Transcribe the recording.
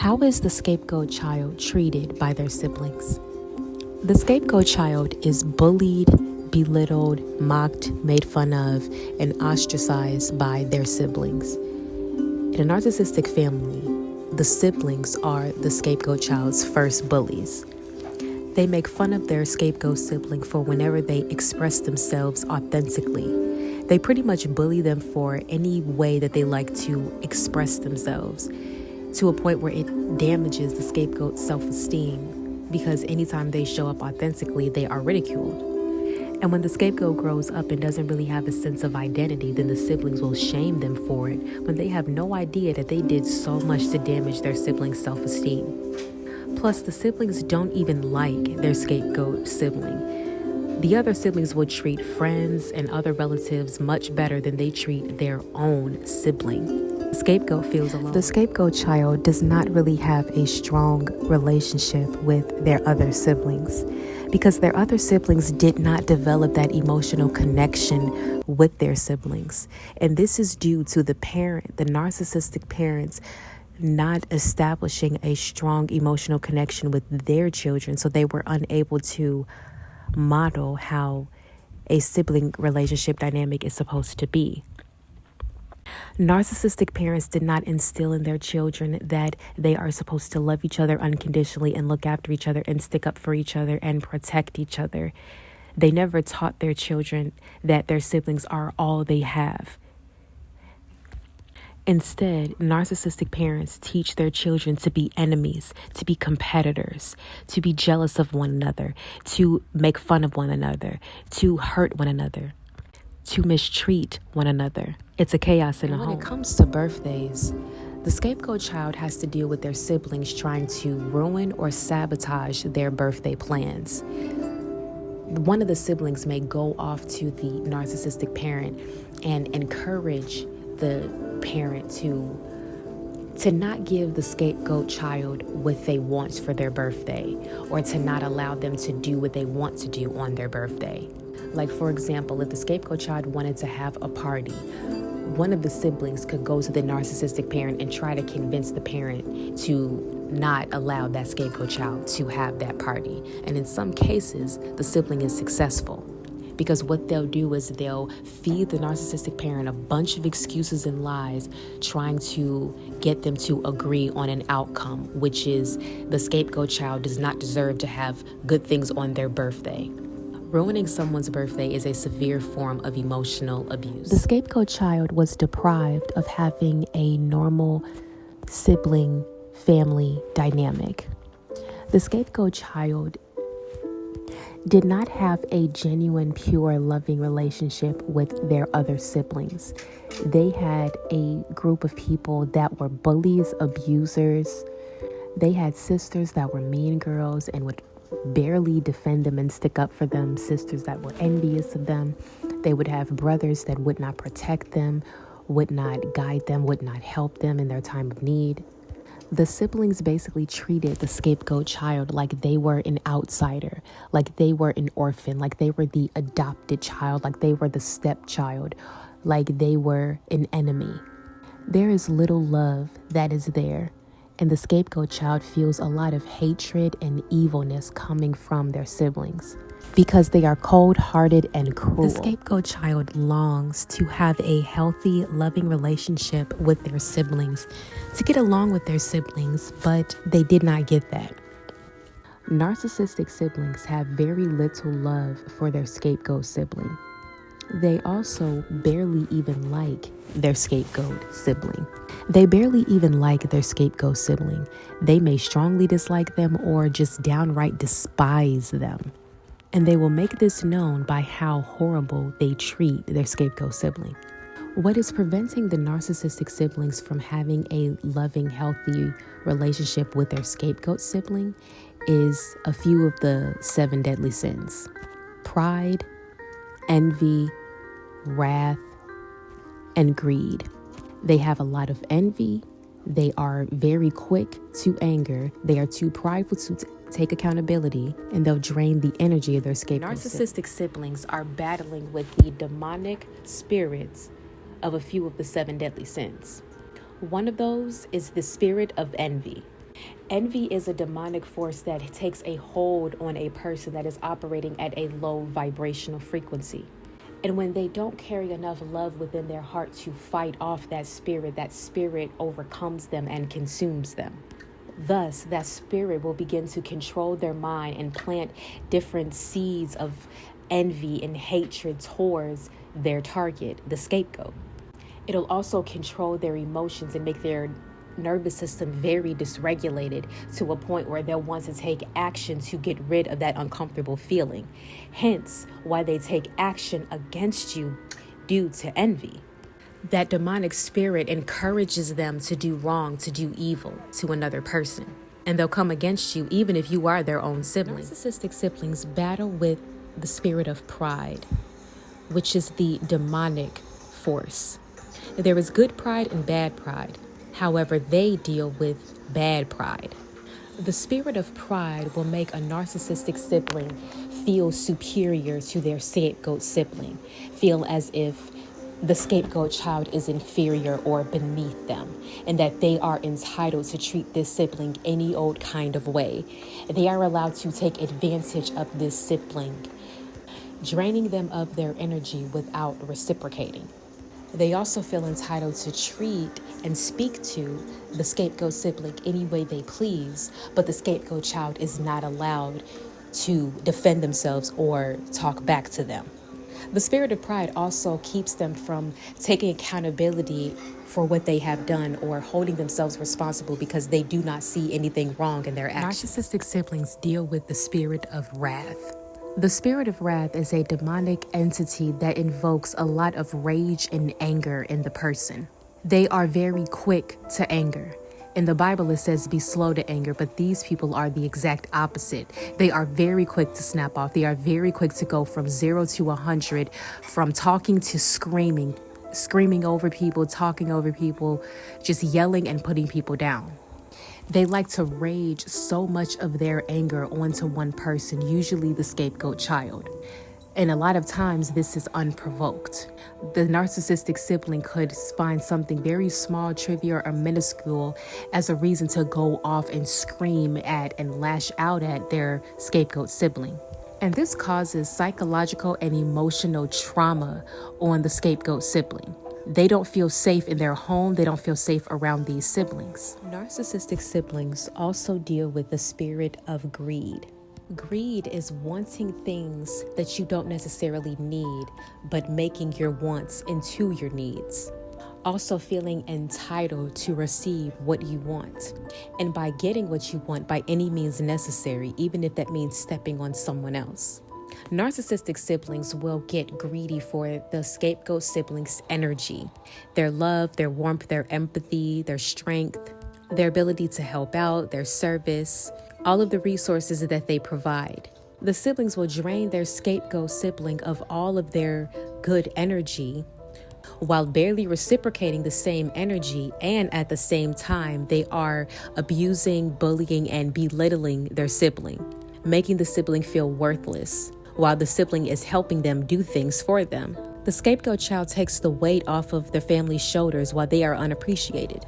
How is the scapegoat child treated by their siblings? The scapegoat child is bullied, belittled, mocked, made fun of, and ostracized by their siblings. In a narcissistic family, the siblings are the scapegoat child's first bullies. They make fun of their scapegoat sibling for whenever they express themselves authentically. They pretty much bully them for any way that they like to express themselves, to a point where it damages the scapegoat's self-esteem, because anytime they show up authentically, they are ridiculed. And when the scapegoat grows up and doesn't really have a sense of identity, then the siblings will shame them for it when they have no idea that they did so much to damage their siblings' self-esteem. Plus, the siblings don't even like their scapegoat sibling. The other siblings will treat friends and other relatives much better than they treat their own sibling. The scapegoat feels alone. The scapegoat child does not really have a strong relationship with their other siblings because their other siblings did not develop that emotional connection with their siblings. And this is due to the narcissistic parents, not establishing a strong emotional connection with their children. So they were unable to model how a sibling relationship dynamic is supposed to be. Narcissistic parents did not instill in their children that they are supposed to love each other unconditionally and look after each other and stick up for each other and protect each other. They never taught their children that their siblings are all they have. Instead, narcissistic parents teach their children to be enemies, to be competitors, to be jealous of one another, to make fun of one another, to hurt one another, to mistreat one another. It's a chaos in a home. When it comes to birthdays, the scapegoat child has to deal with their siblings trying to ruin or sabotage their birthday plans. One of the siblings may go off to the narcissistic parent and encourage the parent to not give the scapegoat child what they want for their birthday, or to not allow them to do what they want to do on their birthday. Like, for example, if the scapegoat child wanted to have a party, one of the siblings could go to the narcissistic parent and try to convince the parent to not allow that scapegoat child to have that party. And in some cases, the sibling is successful, because what they'll do is they'll feed the narcissistic parent a bunch of excuses and lies, trying to get them to agree on an outcome, which is the scapegoat child does not deserve to have good things on their birthday. Ruining someone's birthday is a severe form of emotional abuse. The scapegoat child was deprived of having a normal sibling family dynamic. The scapegoat child did not have a genuine, pure, loving relationship with their other siblings. They had a group of people that were bullies, abusers. They had sisters that were mean girls and would barely defend them and stick up for them, sisters that were envious of them. They would have brothers that would not protect them, would not guide them, would not help them in their time of need. The siblings basically treated the scapegoat child like they were an outsider, like they were an orphan, like they were the adopted child, like they were the stepchild, like they were an enemy. There is little love that is there, and the scapegoat child feels a lot of hatred and evilness coming from their siblings because they are cold-hearted and cruel. The scapegoat child longs to have a healthy, loving relationship with their siblings, to get along with their siblings, but they did not get that. Narcissistic siblings have very little love for their scapegoat sibling. They also barely even like their scapegoat sibling. They barely even like their scapegoat sibling. They may strongly dislike them or just downright despise them. And they will make this known by how horrible they treat their scapegoat sibling. What is preventing the narcissistic siblings from having a loving, healthy relationship with their scapegoat sibling is a few of the 7 deadly sins: pride, envy, wrath, and greed. They have a lot of envy. They are very quick to anger. They are too prideful to take accountability, and they'll drain the energy of their scapegoat. Narcissistic siblings are battling with the demonic spirits of a few of the 7 deadly sins. One of those is the spirit of envy. Envy is a demonic force that takes a hold on a person that is operating at a low vibrational frequency. And when they don't carry enough love within their heart to fight off that spirit overcomes them and consumes them. Thus, that spirit will begin to control their mind and plant different seeds of envy and hatred towards their target, the scapegoat. It'll also control their emotions and make their nervous system very dysregulated to a point where they'll want to take action to get rid of that uncomfortable feeling. Hence, why they take action against you due to envy. That demonic spirit encourages them to do wrong, to do evil to another person. And they'll come against you even if you are their own sibling. Narcissistic siblings battle with the spirit of pride, which is the demonic force. There is good pride and bad pride. However, they deal with bad pride. The spirit of pride will make a narcissistic sibling feel superior to their scapegoat sibling, feel as if the scapegoat child is inferior or beneath them, and that they are entitled to treat this sibling any old kind of way. They are allowed to take advantage of this sibling, draining them of their energy without reciprocating. They also feel entitled to treat and speak to the scapegoat sibling any way they please, but the scapegoat child is not allowed to defend themselves or talk back to them. The spirit of pride also keeps them from taking accountability for what they have done or holding themselves responsible because they do not see anything wrong in their actions. Narcissistic siblings deal with the spirit of wrath. The spirit of wrath is a demonic entity that invokes a lot of rage and anger in the person. They are very quick to anger. In the Bible, it says be slow to anger, but these people are the exact opposite. They are very quick to snap off. They are very quick to go from 0 to 100, from talking to screaming over people, talking over people, just yelling and putting people down. They like to rage so much of their anger onto one person, usually the scapegoat child. And a lot of times this is unprovoked. The narcissistic sibling could find something very small, trivial, or minuscule as a reason to go off and scream at and lash out at their scapegoat sibling. And this causes psychological and emotional trauma on the scapegoat sibling. They don't feel safe in their home. They don't feel safe around these siblings. Narcissistic siblings also deal with the spirit of greed. Greed is wanting things that you don't necessarily need, but making your wants into your needs. Also feeling entitled to receive what you want. And by getting what you want by any means necessary, even if that means stepping on someone else. Narcissistic siblings will get greedy for the scapegoat siblings' energy, their love, their warmth, their empathy, their strength, their ability to help out, their service, all of the resources that they provide. The siblings will drain their scapegoat sibling of all of their good energy while barely reciprocating the same energy, and at the same time, they are abusing, bullying, and belittling their sibling, making the sibling feel worthless, while the sibling is helping them do things for them. The scapegoat child takes the weight off of their family's shoulders while they are unappreciated.